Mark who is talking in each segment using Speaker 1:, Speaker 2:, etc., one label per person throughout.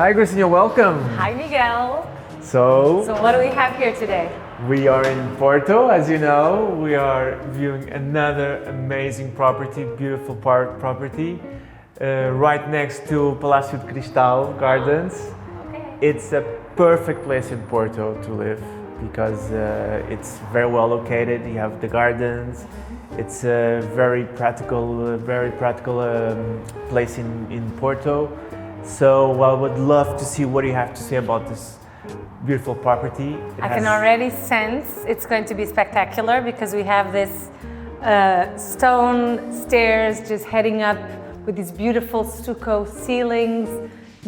Speaker 1: Hi Gracinha, welcome.
Speaker 2: Hi Miguel.
Speaker 1: So
Speaker 2: what do we have here today?
Speaker 1: we are in Porto, as you know. We are viewing another amazing property, beautiful property, right next to Palácio de Cristal Gardens.
Speaker 2: Okay.
Speaker 1: It's a perfect place in Porto to live because it's very well located. You have the gardens. It's a very practical place in Porto. So I would love to see what you have to say about this beautiful property.
Speaker 2: I can already sense it's going to be spectacular because we have this stone stairs just heading up with these beautiful stucco ceilings,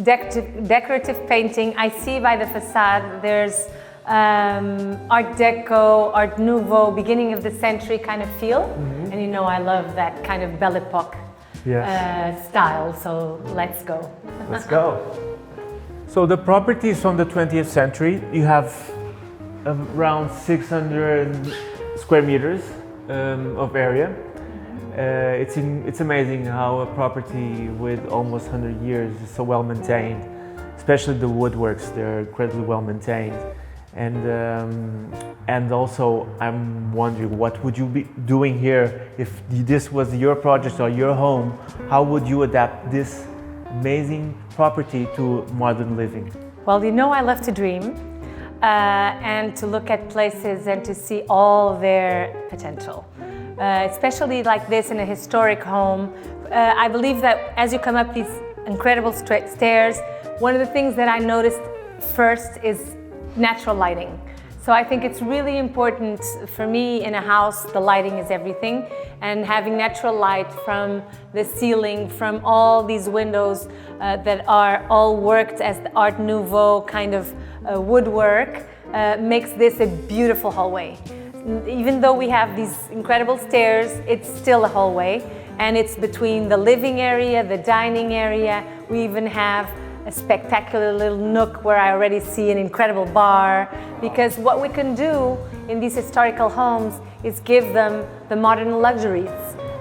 Speaker 2: decorative painting. I see by the facade there's Art Deco, Art Nouveau, beginning of the century kind of feel. Mm-hmm. And you know I love that kind of Belle Epoque style, so let's go.
Speaker 1: Let's go. So the property is from the 20th century. You have around 600 square meters of area. It's amazing how a property with almost 100 years is so well maintained, especially the woodworks. They're incredibly well maintained. And also I'm wondering, what would you be doing here if this was your project or your home? How would you adapt this amazing property to modern living?
Speaker 2: Well, you know I love to dream and to look at places and to see all their potential. Especially like this in a historic home. I believe that as you come up these incredible stairs, one of the things that I noticed first is natural lighting. So I think it's really important for me in a house, the lighting is everything, and having natural light from the ceiling, from all these windows that are all worked as the Art Nouveau kind of woodwork makes this a beautiful hallway. Even though we have these incredible stairs, it's still a hallway, and it's between the living area, the dining area. We even have a spectacular little nook where I already see an incredible bar, because what we can do in these historical homes is give them the modern luxuries.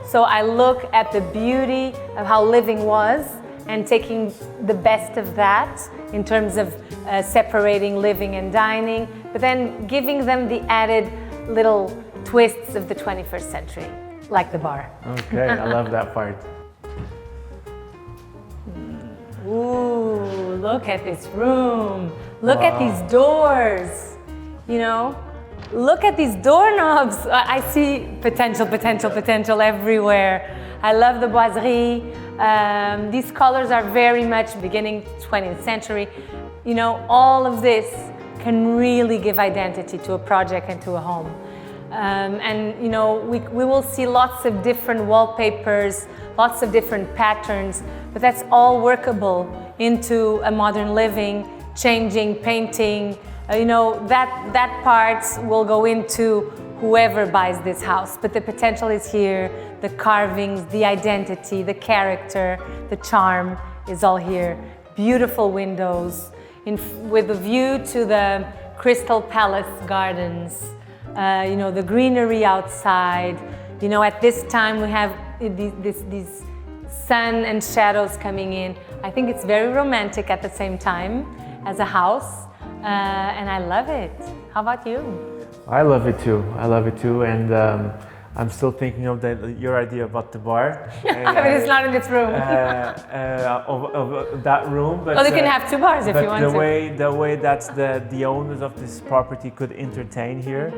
Speaker 2: So I look at the beauty of how living was and taking the best of that in terms of separating living and dining, but then giving them the added little twists of the 21st century, like the bar.
Speaker 1: Okay, I love that part.
Speaker 2: Ooh, look at this room. Look at these doors. You know, look at these doorknobs. I see potential everywhere. I love the boiserie. These colors are very much beginning 20th century. You know, all of this can really give identity to a project and to a home. And you know, we will see lots of different wallpapers, lots of different patterns, but that's all workable into a modern living, changing, painting. You know, that part will go into whoever buys this house, but the potential is here. The carvings, the identity, the character, the charm is all here. Beautiful windows with a view to the Crystal Palace Gardens. You know, the greenery outside. You know, at this time we have these sun and shadows coming in. I think it's very romantic at the same time as a house, and I love it. How about you?
Speaker 1: I love it too, and I'm still thinking of your idea about the bar.
Speaker 2: But it's not in this room.
Speaker 1: Of that room. But,
Speaker 2: well, you can have two bars if you want to.
Speaker 1: The way that the owners of this property could entertain here,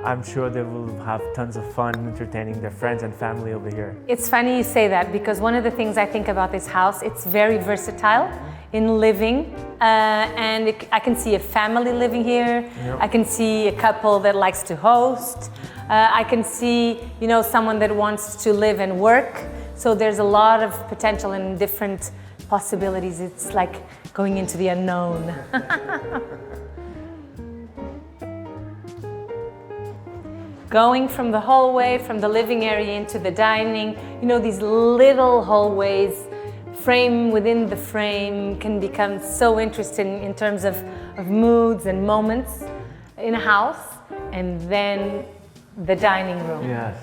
Speaker 1: I'm sure they will have tons of fun entertaining their friends and family over here.
Speaker 2: It's funny you say that, because one of the things I think about this house, it's very versatile in living, and I can see a family living here. Yep. I can see a couple that likes to host. I can see, you know, someone that wants to live and work. So there's a lot of potential and different possibilities. It's like going into the unknown. Going from the hallway, from the living area into the dining, you know, these little hallways, frame within the frame, can become so interesting in terms of moods and moments in a house. And then the dining room.
Speaker 1: Yes.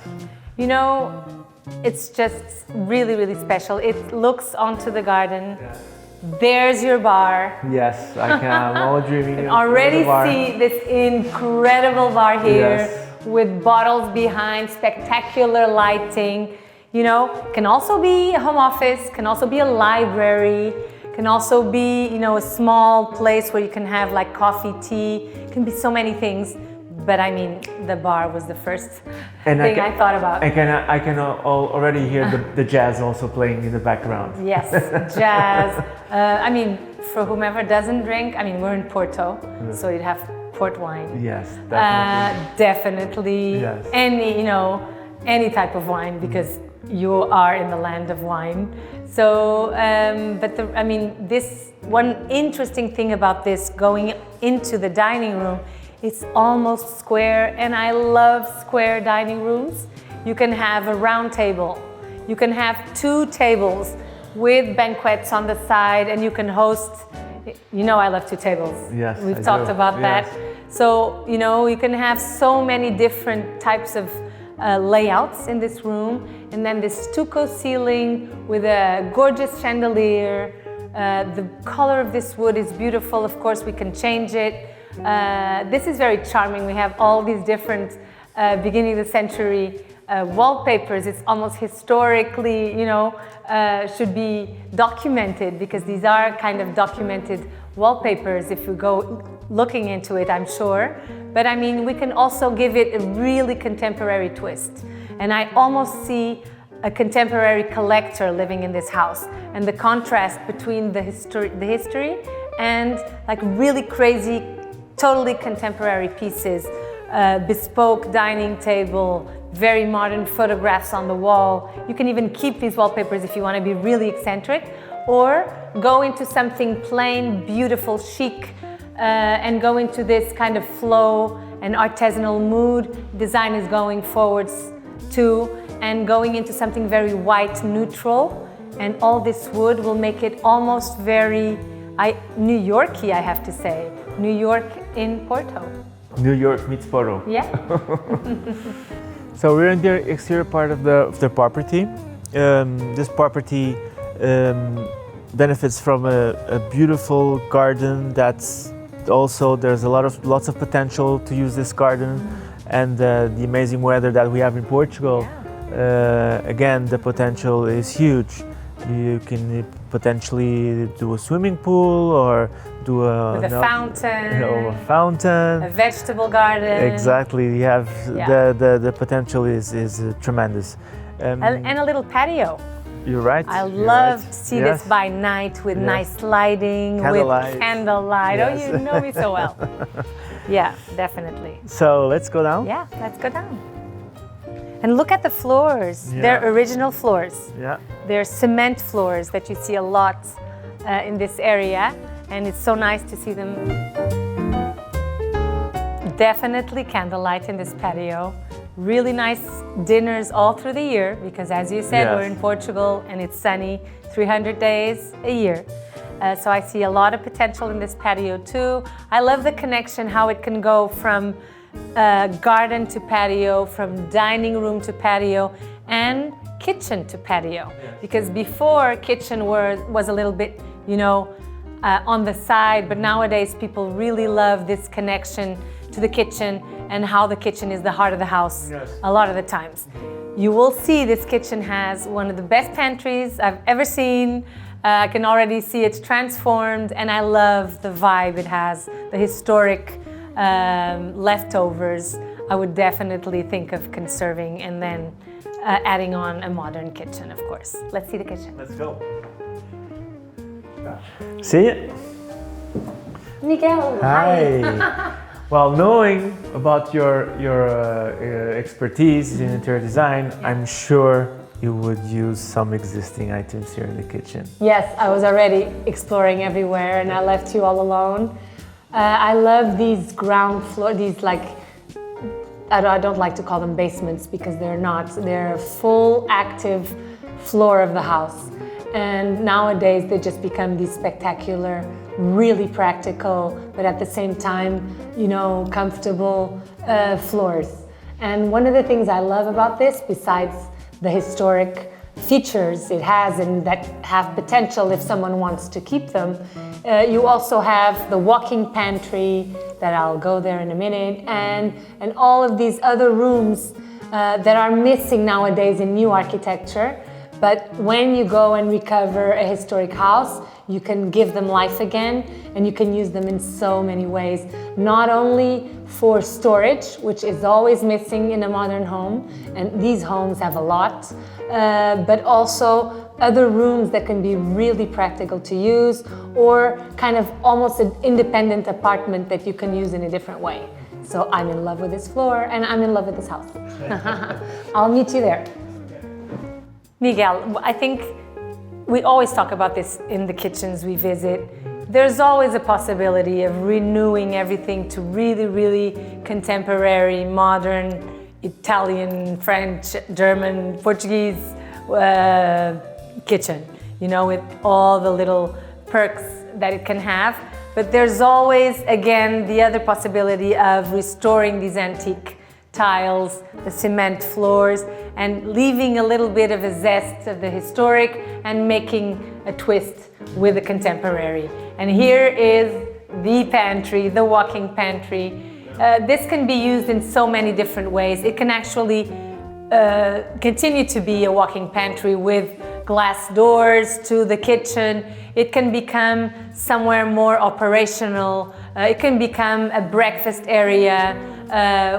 Speaker 2: You know, it's just really, really special. It looks onto the garden.
Speaker 1: Yes.
Speaker 2: There's your bar.
Speaker 1: Yes, I'm all dreaming.
Speaker 2: Already
Speaker 1: of the bar.
Speaker 2: see this incredible bar here
Speaker 1: Yes.
Speaker 2: with bottles behind, spectacular lighting. You know, can also be a home office, can also be a library, can also be, you know, a small place where you can have like coffee, tea. It can be so many things. But I mean, the bar was the first thing I thought about.
Speaker 1: I can already hear the jazz also playing in the background.
Speaker 2: Yes, jazz. I mean, for whomever doesn't drink, I mean, we're in Porto, so you'd have port wine.
Speaker 1: Yes, definitely.
Speaker 2: Definitely.
Speaker 1: Yes.
Speaker 2: Any type of wine, because you are in the land of wine. So, this one interesting thing about this going into the dining room, it's almost square, and I love square dining rooms. You can have a round table. You can have 2 tables with banquets on the side, and you can host, you know I love 2 tables.
Speaker 1: Yes,
Speaker 2: We've talked about that. So, you know, you can have so many different types of layouts in this room, and then this stucco ceiling with a gorgeous chandelier. The color of this wood is beautiful. Of course, we can change it. This is very charming. We have all these different beginning of the century wallpapers. It's almost historically, you know, should be documented, because these are kind of documented wallpapers if you go looking into it, I'm sure. But I mean, we can also give it a really contemporary twist. And I almost see a contemporary collector living in this house, and the contrast between the history and like really crazy, totally contemporary pieces, bespoke dining table, very modern photographs on the wall. You can even keep these wallpapers if you want to be really eccentric, or go into something plain, beautiful, chic, and go into this kind of flow and artisanal mood. Design is going forwards too, and going into something very white, neutral, and all this wood will make it almost very New York-y, I have to say. New York in Porto.
Speaker 1: New York meets Porto.
Speaker 2: Yeah.
Speaker 1: So we're in the exterior part of the property. This property benefits from a beautiful garden. That's also, there's lots of potential to use this garden, and the amazing weather that we have in Portugal. Again, the potential is huge. You can potentially do a swimming pool, or do a fountain,
Speaker 2: a vegetable garden.
Speaker 1: Exactly, you have the potential is tremendous.
Speaker 2: And a little patio.
Speaker 1: You're right.
Speaker 2: I love to see this by night with nice lighting, with candlelight.
Speaker 1: Yes.
Speaker 2: Oh, you know me so well. Yeah, definitely.
Speaker 1: So let's go down.
Speaker 2: Yeah, let's go down. And look at the floors.
Speaker 1: Yeah.
Speaker 2: They're original floors.
Speaker 1: Yeah.
Speaker 2: They're cement floors that you see a lot in this area, and it's so nice to see them. Definitely candlelight in this patio. Really nice dinners all through the year, because as you said, we're in Portugal and it's sunny 300 days a year. So I see a lot of potential in this patio too. I love the connection, how it can go from garden to patio, from dining room to patio, and kitchen to patio. Because before, kitchen was a little bit, you know, on the side, but nowadays people really love this connection to the kitchen, and how the kitchen is the heart of the house a lot of the times. You will see this kitchen has one of the best pantries I've ever seen. I can already see it's transformed, and I love the vibe it has, the historic leftovers. I would definitely think of conserving and then adding on a modern kitchen, of course. Let's see the kitchen.
Speaker 1: Let's go. See it?
Speaker 2: Miguel, hi.
Speaker 1: Well, knowing about your expertise in interior design, I'm sure you would use some existing items here in the kitchen.
Speaker 2: Yes, I was already exploring everywhere, and I left you all alone. I love these ground floor, these like, I don't like to call them basements, because they're not. They're a full active floor of the house. And nowadays they just become these spectacular, really practical, but at the same time, you know, comfortable floors. And one of the things I love about this, besides the historic features it has and that have potential if someone wants to keep them. You also have the walk-in pantry, that I'll go there in a minute, and all of these other rooms that are missing nowadays in new architecture. But when you go and recover a historic house, you can give them life again, and you can use them in so many ways. Not only for storage, which is always missing in a modern home, and these homes have a lot, but also other rooms that can be really practical to use, or kind of almost an independent apartment that you can use in a different way. So I'm in love with this floor, and I'm in love with this house. I'll meet you there. Miguel, I think we always talk about this in the kitchens we visit. There's always a possibility of renewing everything to really, really contemporary, modern, Italian, French, German, Portuguese kitchen, you know, with all the little perks that it can have. But there's always, again, the other possibility of restoring these antique tiles, the cement floors, and leaving a little bit of a zest of the historic and making a twist with the contemporary. And here is the pantry, the walk-in pantry. This can be used in so many different ways. It can actually continue to be a walk-in pantry with glass doors to the kitchen. It can become somewhere more operational. It can become a breakfast area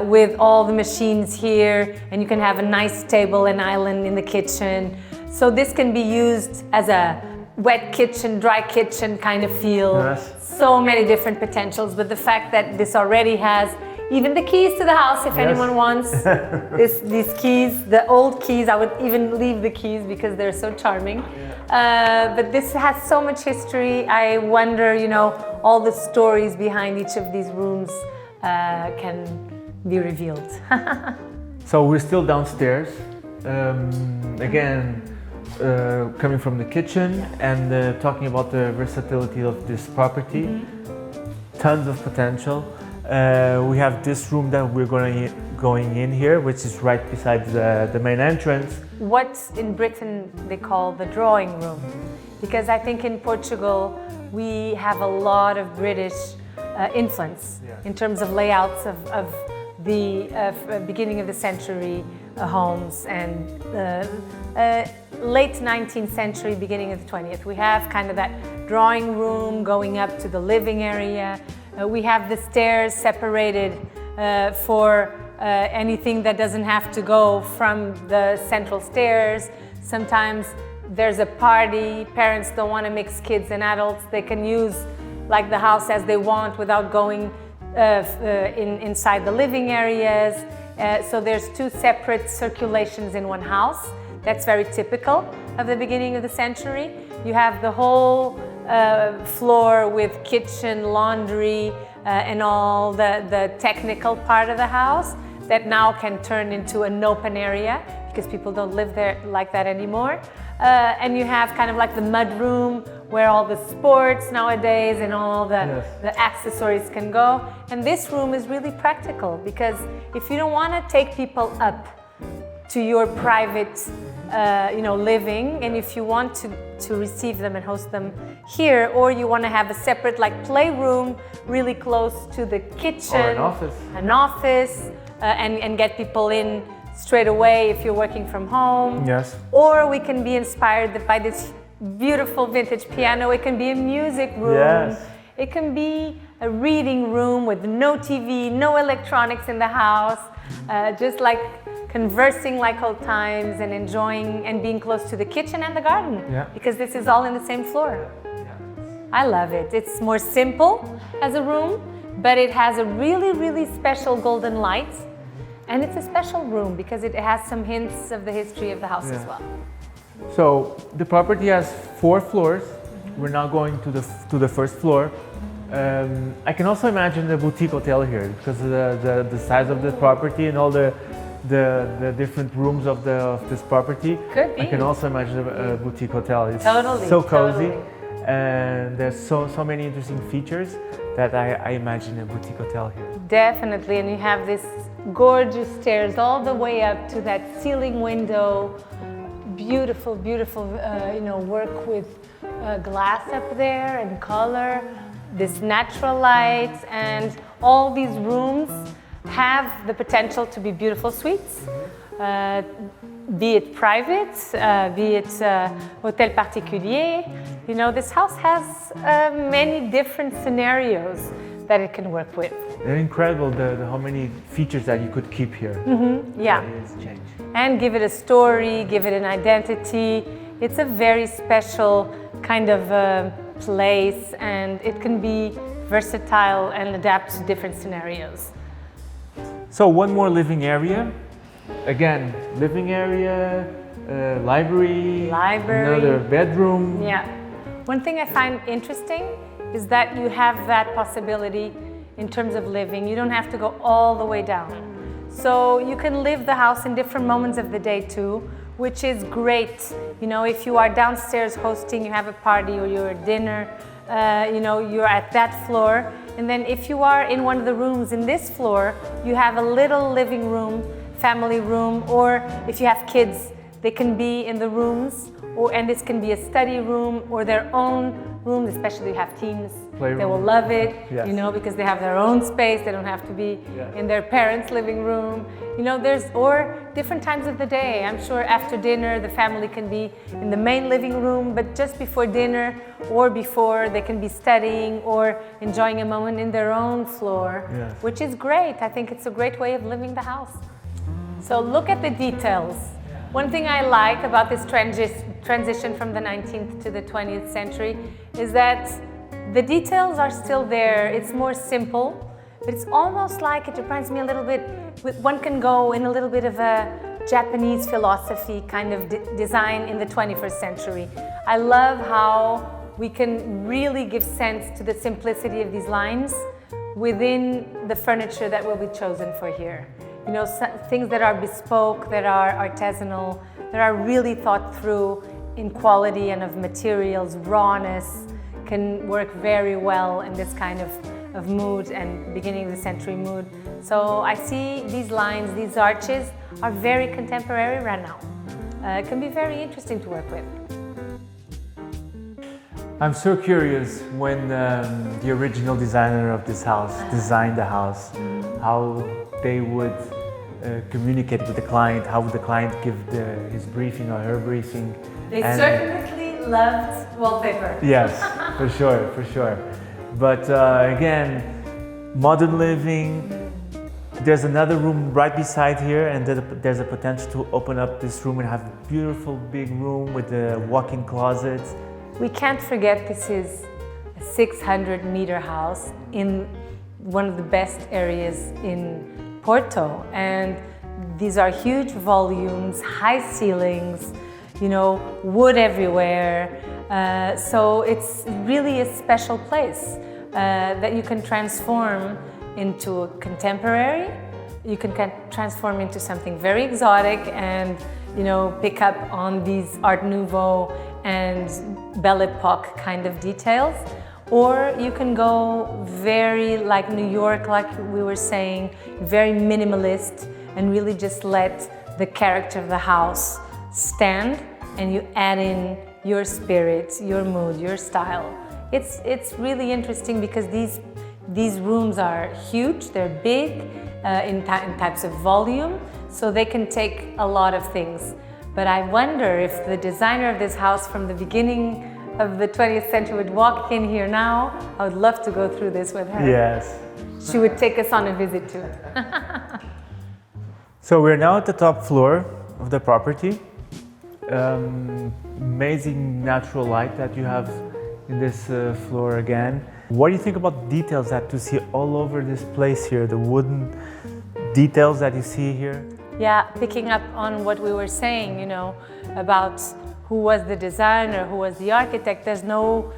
Speaker 2: with all the machines here, and you can have a nice table and island in the kitchen. So this can be used as a wet kitchen, dry kitchen kind of feel.
Speaker 1: Yes.
Speaker 2: So many different potentials, but the fact that this already has even the keys to the house if anyone wants. These keys, the old keys, I would even leave the keys because they're so charming. But this has so much history. I wonder, you know, all the stories behind each of these rooms can be revealed.
Speaker 1: So we're still downstairs. Again, coming from the kitchen and talking about the versatility of this property. Tons of potential. We have this room that we're going in here, which is right beside the main entrance.
Speaker 2: What in Britain they call the drawing room, because I think in Portugal we have a lot of British influence in terms of layouts of the beginning of the century homes and late 19th century, beginning of the 20th. We have kind of that drawing room going up to the living area. We have the stairs separated for anything that doesn't have to go from the central stairs. Sometimes there's a party, parents don't want to mix kids and adults. They can use like the house as they want without going inside the living areas. So there's two separate circulations in one house. That's very typical of the beginning of the century. You have the whole floor with kitchen, laundry, and all the technical part of the house that now can turn into an open area because people don't live there like that anymore. And you have kind of like the mud room where all the sports nowadays and all the accessories can go. And this room is really practical because if you don't want to take people up to your private living, and if you want to receive them and host them here, or you want to have a separate like playroom really close to the kitchen,
Speaker 1: or an office,
Speaker 2: and get people in straight away if you're working from home.
Speaker 1: Yes.
Speaker 2: Or we can be inspired by this beautiful vintage piano. It can be a music room.
Speaker 1: Yes.
Speaker 2: It can be a reading room with no TV, no electronics in the house, just like conversing like old times and enjoying and being close to the kitchen and the garden, because this is all in the same floor. I love it. It's more simple as a room, but it has a really, really special golden light, and it's a special room because it has some hints of the history of the house as well.
Speaker 1: So the property has 4 floors. We're now going to the first floor. I can also imagine a boutique hotel here because of the size of the property and all the different rooms of this property.
Speaker 2: Could be.
Speaker 1: I can also imagine a boutique hotel. It's
Speaker 2: totally,
Speaker 1: so cozy,
Speaker 2: totally.
Speaker 1: And there's so many interesting features that I imagine a boutique hotel here.
Speaker 2: Definitely, and you have this gorgeous stairs all the way up to that ceiling window, beautiful, beautiful, work with glass up there and color, this natural light, and all these rooms have the potential to be beautiful suites, be it private, be it hotel particulier. This house has many different scenarios that it can work with.
Speaker 1: They're incredible, how many features that you could keep here.
Speaker 2: Yeah.
Speaker 1: Change.
Speaker 2: And give it a story, give it an identity. It's a very special kind of place, and it can be versatile and adapt to different scenarios.
Speaker 1: So one more living area. Again, living area, library, another bedroom.
Speaker 2: Yeah. One thing I find interesting is that you have that possibility in terms of living. You don't have to go all the way down. So you can live the house in different moments of the day too, which is great. If you are downstairs hosting, you have a party or you're at dinner, you're at that floor. And then if you are in one of the rooms in this floor, you have a little living room, family room, or if you have kids, they can be in the rooms, and this can be a study room or their own room, especially if you have teens.
Speaker 1: Playroom.
Speaker 2: They will love it,
Speaker 1: Yes.
Speaker 2: because they have their own space. They don't have to be in their parents' living room. Or different times of the day. I'm sure after dinner, the family can be in the main living room, but just before dinner or before, they can be studying or enjoying a moment in their own floor,
Speaker 1: Yes.
Speaker 2: which is great. I think it's a great way of living the house. So look at the details. One thing I like about this transition from the 19th to the 20th century is that the details are still there. It's more simple, but it's almost like it reminds me a little bit, one can go in a little bit of a Japanese philosophy kind of design in the 21st century. I love how we can really give sense to the simplicity of these lines within the furniture that will be chosen for here. Things that are bespoke, that are artisanal, that are really thought through in quality and of materials, rawness, can work very well in this kind of mood and beginning of the century mood. So I see these lines, these arches are very contemporary right now. It can be very interesting to work with.
Speaker 1: I'm so curious when the original designer of this house designed the house, how they would communicate with the client, how would the client give his briefing or her briefing.
Speaker 2: They certainly loved wallpaper.
Speaker 1: Yes, for sure. But again, modern living, there's another room right beside here, and there's a potential to open up this room and have a beautiful big room with a walk-in closet.
Speaker 2: We can't forget this is a 600-meter house in one of the best areas in Porto, and these are huge volumes, high ceilings, wood everywhere. So it's really a special place that you can transform into a contemporary. You can transform into something very exotic and pick up on these Art Nouveau and Belle Epoque kind of details. Or you can go very like New York, like we were saying, very minimalist, and really just let the character of the house stand, and you add in your spirit, your mood, your style. It's really interesting because these rooms are huge, they're big in types of volume, so they can take a lot of things. But I wonder if the designer of this house from the beginning of the 20th century would walk in here now. I would love to go through this with her.
Speaker 1: Yes.
Speaker 2: She would take us on a visit too.
Speaker 1: So we're now at the top floor of the property. Amazing natural light that you have in this floor again. What do you think about details that you see all over this place here, the wooden details that you see here?
Speaker 2: Yeah, picking up on what we were saying, about who was the designer, who was the architect. There's no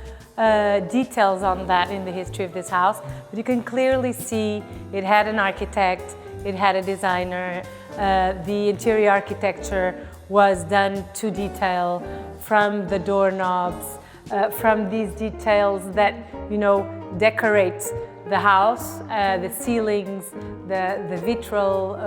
Speaker 2: details on that in the history of this house, but you can clearly see it had an architect, it had a designer. The interior architecture was done to detail, from the doorknobs, from these details that decorate the house, the ceilings, the vitral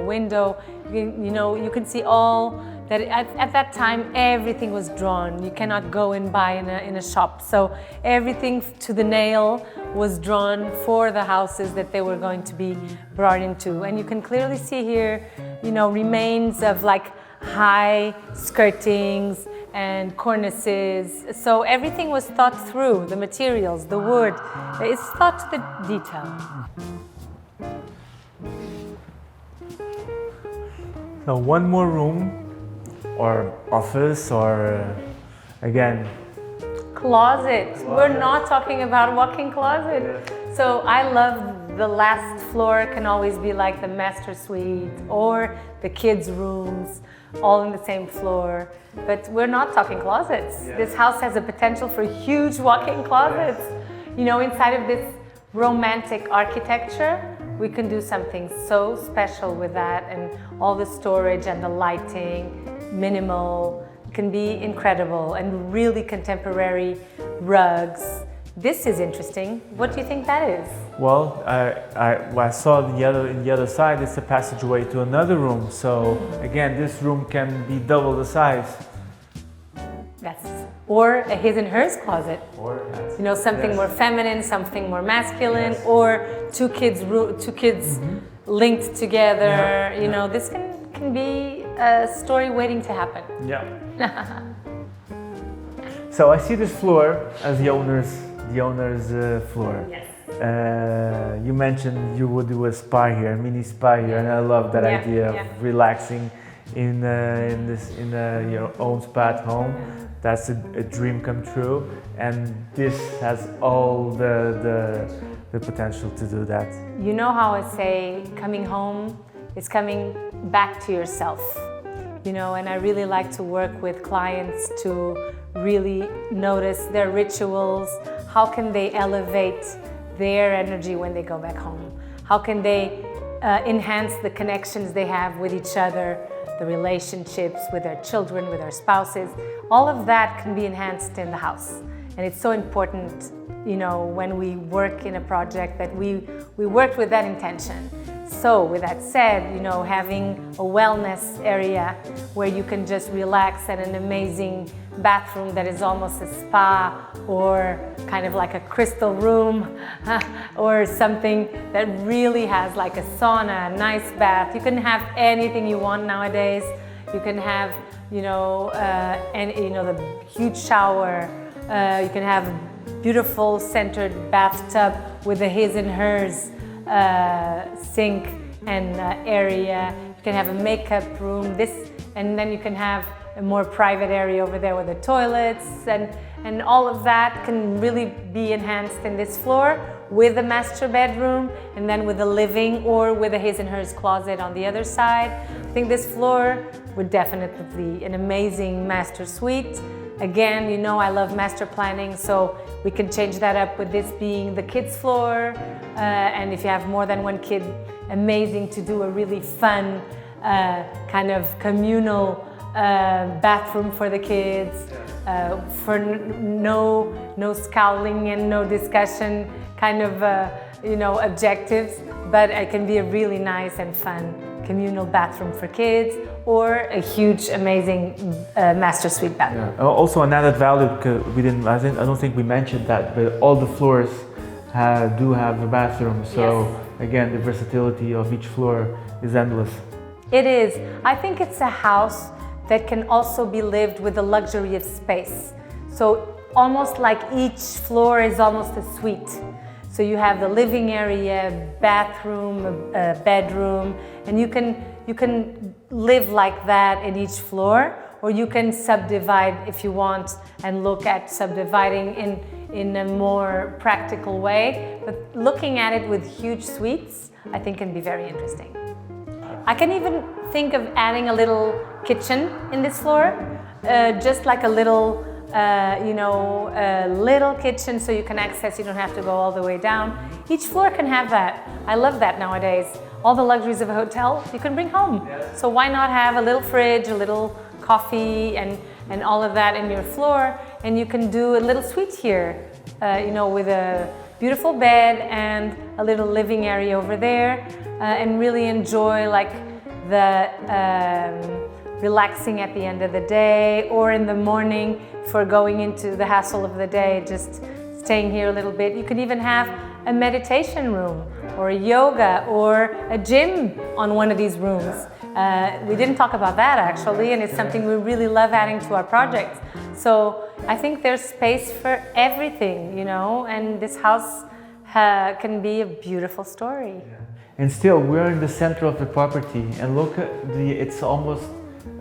Speaker 2: window. You can see all that at that time everything was drawn. You cannot go and buy in a shop. So everything to the nail was drawn for the houses that they were going to be brought into. And you can clearly see here, you know, remains of like high skirtings and cornices. So everything was thought through, the materials, the wood. It's thought to the detail.
Speaker 1: So one more room or office or again
Speaker 2: Closet. We're not talking about walk-in closet. So I love the last floor can always be like the master suite or the kids' rooms, all in the same floor. But we're not talking closets. This house has a potential for huge walk-in closets. You know, inside of this romantic architecture, we can do something so special with that, and all the storage and the lighting, minimal, can be incredible, and really contemporary rugs. This is interesting. What do you think that is?
Speaker 1: well, I saw the other side. It's a passageway to another room. So again, this room can be double the size.
Speaker 2: Or a his and hers closet.
Speaker 1: Or
Speaker 2: You know, something more feminine, something more masculine, or two kids linked together. You know, this can be a story waiting to happen.
Speaker 1: Yeah. So I see this floor as the owner's floor.
Speaker 2: Yes.
Speaker 1: You mentioned you would do a spa here, a mini spa here, and I love that idea of relaxing in your own spa at home. That's a dream come true, and this has all the potential to do that.
Speaker 2: You know how I say coming home is coming back to yourself, you know, and I really like to work with clients to really notice their rituals. How can they elevate their energy when they go back home? How can they enhance the connections they have with each other, the relationships with their children, with their spouses? All of that can be enhanced in the house. And it's so important, you know, when we work in a project that we worked with that intention. So with that said, you know, having a wellness area where you can just relax, and an amazing bathroom that is almost a spa, or kind of like a crystal room, or something that really has like a sauna, a nice bath. You can have anything you want nowadays. You can have, you know, the huge shower. You can have a beautiful centered bathtub with a his and hers sink and area. You can have a makeup room. And then you can have a more private area over there with the toilets, and all of that can really be enhanced in this floor with a master bedroom, and then with a living, or with a his and hers closet on the other side. I think this floor would definitely be an amazing master suite. Again, you know, I love master planning, so we can change that up with this being the kids' floor. And if you have more than one kid, amazing to do a really fun kind of communal bathroom for the kids, for no scowling and no discussion kind of objectives, but it can be a really nice and fun communal bathroom for kids, or a huge amazing master suite bathroom.
Speaker 1: Yeah. Also an added value, because I don't think we mentioned that, but all the floors do have a bathroom, so again, the versatility of each floor is endless.
Speaker 2: It is. I think it's a house that can also be lived with the luxury of space. So almost like each floor is almost a suite. So you have the living area, bathroom, a bedroom, and you can live like that in each floor, or you can subdivide if you want and look at subdividing in a more practical way. But looking at it with huge suites, I think can be very interesting. I can even think of adding a little kitchen in this floor, just like a little, little kitchen, so you can access, you don't have to go all the way down. Each floor can have that. I love that nowadays. All the luxuries of a hotel, you can bring home. So why not have a little fridge, a little coffee, and all of that in your floor, and you can do a little suite here, with a beautiful bed and a little living area over there, and really enjoy like the relaxing at the end of the day, or in the morning for going into the hassle of the day, just staying here a little bit. You can even have a meditation room or a yoga or a gym on one of these rooms. We didn't talk about that actually, and it's something we really love adding to our projects. So I think there's space for everything, you know, and this house can be a beautiful story.
Speaker 1: Yeah. And still, we're in the center of the property, and look at it's almost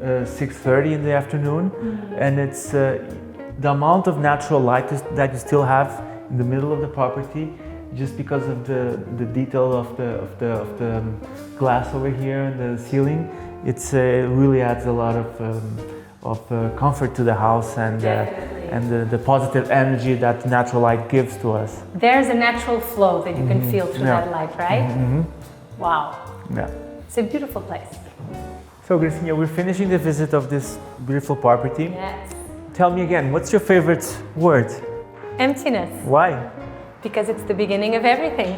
Speaker 1: 6:30 in the afternoon, and it's the amount of natural light that you still have in the middle of the property, just because of the detail of the glass over here and the ceiling. It's really adds a lot of comfort to the house and the positive energy that natural light gives to us.
Speaker 2: There's a natural flow that you can feel through that light, right? Wow.
Speaker 1: Yeah.
Speaker 2: It's a beautiful place.
Speaker 1: So Gracinha, we're finishing the visit of this beautiful property.
Speaker 2: Yes.
Speaker 1: Tell me again, what's your favorite word?
Speaker 2: Emptiness.
Speaker 1: Why?
Speaker 2: Because it's the beginning of everything.